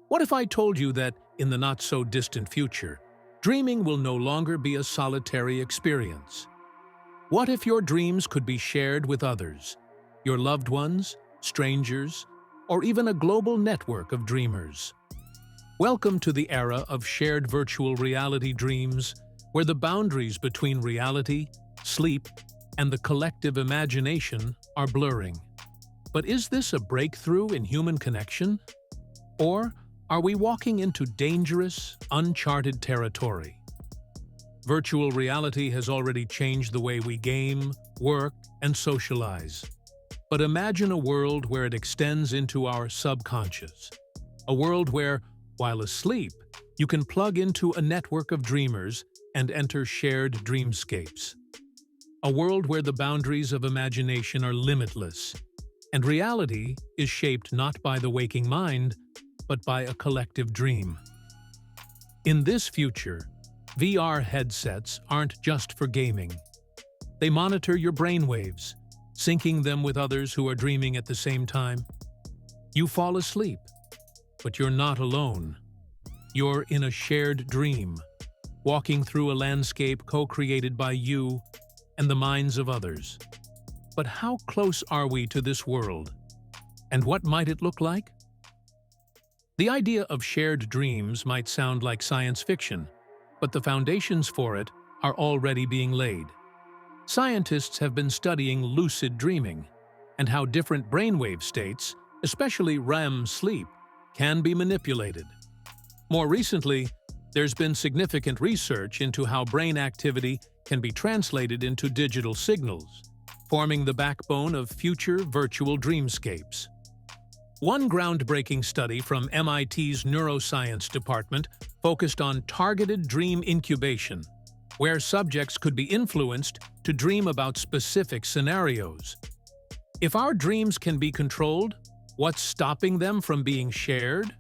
What if I told you that, in the not-so-distant future, dreaming will no longer be a solitary experience? What if your dreams could be shared with others, your loved ones, strangers, or even a global network of dreamers? Welcome to the era of shared virtual reality dreams, where the boundaries between reality, sleep, and the collective imagination are blurring. But is this a breakthrough in human connection? Or are we walking into dangerous, uncharted territory? Virtual reality has already changed the way we game, work, and socialize. But imagine a world where it extends into our subconscious. A world where, while asleep, you can plug into a network of dreamers and enter shared dreamscapes. A world where the boundaries of imagination are limitless, and reality is shaped not by the waking mind, but by a collective dream. In this future, VR headsets aren't just for gaming. They monitor your brainwaves, syncing them with others who are dreaming at the same time. You fall asleep, but you're not alone. You're in a shared dream, walking through a landscape co-created by you and the minds of others. But how close are we to this world? And what might it look like? The idea of shared dreams might sound like science fiction, but the foundations for it are already being laid. Scientists have been studying lucid dreaming and how different brainwave states, especially REM sleep, can be manipulated. More recently, there's been significant research into how brain activity can be translated into digital signals, forming the backbone of future virtual dreamscapes. One groundbreaking study from MIT's neuroscience department focused on targeted dream incubation, where subjects could be influenced to dream about specific scenarios. If our dreams can be controlled, what's stopping them from being shared?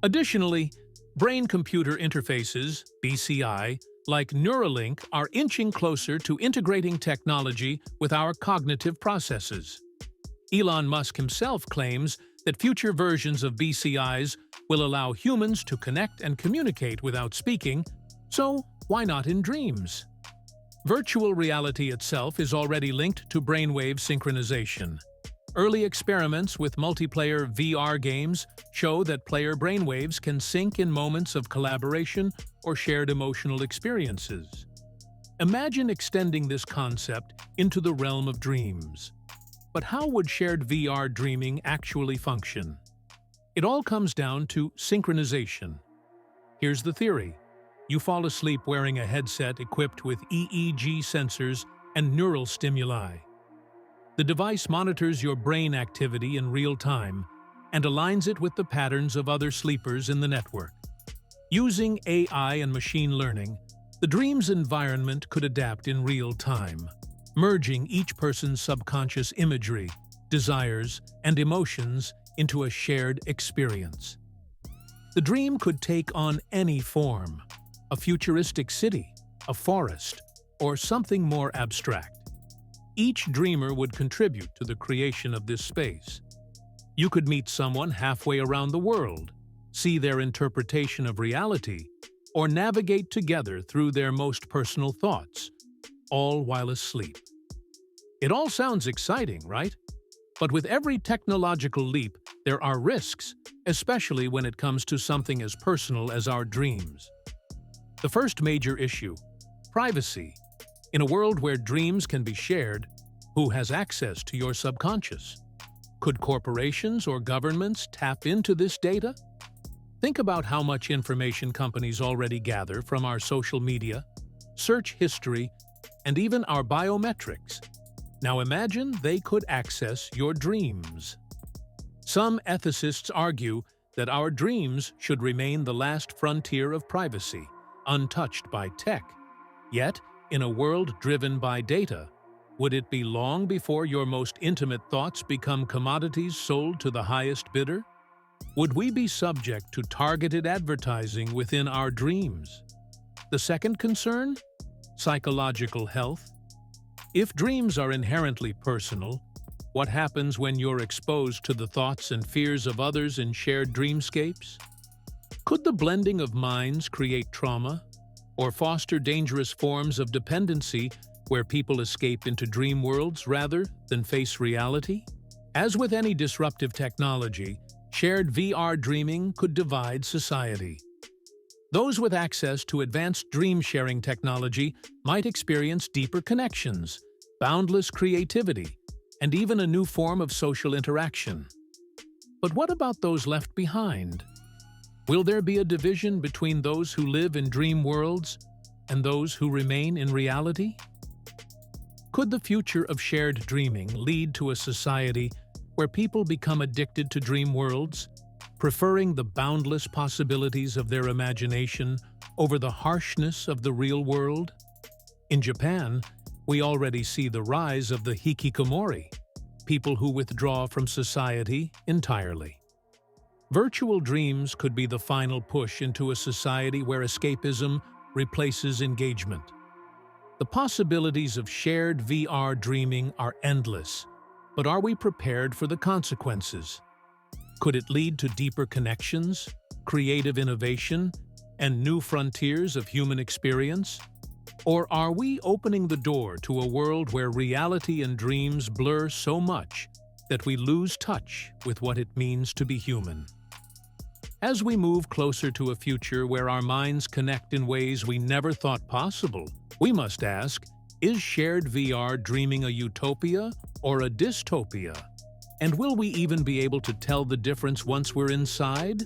Additionally, brain-computer interfaces, BCI, like Neuralink are inching closer to integrating technology with our cognitive processes. Elon Musk himself claims that future versions of BCIs will allow humans to connect and communicate without speaking, so why not in dreams? Virtual reality itself is already linked to brainwave synchronization. Early experiments with multiplayer VR games show that player brainwaves can sync in moments of collaboration or shared emotional experiences. Imagine extending this concept into the realm of dreams. But how would shared VR dreaming actually function? It all comes down to synchronization. Here's the theory. You fall asleep wearing a headset equipped with EEG sensors and neural stimuli. The device monitors your brain activity in real time and aligns it with the patterns of other sleepers in the network. Using AI and machine learning, the dream's environment could adapt in real time, merging each person's subconscious imagery, desires, and emotions into a shared experience. The dream could take on any form: a futuristic city, a forest, or something more abstract. Each dreamer would contribute to the creation of this space. You could meet someone halfway around the world, see their interpretation of reality, or navigate together through their most personal thoughts, all while asleep. It all sounds exciting, right? But with every technological leap, there are risks, especially when it comes to something as personal as our dreams. The first major issue: privacy. In a world where dreams can be shared, who has access to your subconscious? Could corporations or governments tap into this data? Think about how much information companies already gather from our social media, search history, and even our biometrics. Now imagine they could access your dreams. Some ethicists argue that our dreams should remain the last frontier of privacy, untouched by tech. Yet, in a world driven by data, would it be long before your most intimate thoughts become commodities sold to the highest bidder? Would we be subject to targeted advertising within our dreams? The second concern? Psychological health. If dreams are inherently personal, what happens when you're exposed to the thoughts and fears of others in shared dreamscapes? Could the blending of minds create trauma or foster dangerous forms of dependency where people escape into dream worlds rather than face reality? As with any disruptive technology, shared VR dreaming could divide society. Those with access to advanced dream-sharing technology might experience deeper connections, boundless creativity, and even a new form of social interaction. But what about those left behind? Will there be a division between those who live in dream worlds and those who remain in reality? Could the future of shared dreaming lead to a society where people become addicted to dream worlds, preferring the boundless possibilities of their imagination over the harshness of the real world? In Japan, we already see the rise of the hikikomori, people who withdraw from society entirely. Virtual dreams could be the final push into a society where escapism replaces engagement. The possibilities of shared VR dreaming are endless, but are we prepared for the consequences? Could it lead to deeper connections, creative innovation, and new frontiers of human experience? Or are we opening the door to a world where reality and dreams blur so much that we lose touch with what it means to be human? As we move closer to a future where our minds connect in ways we never thought possible, we must ask, is shared VR dreaming a utopia or a dystopia? And will we even be able to tell the difference once we're inside?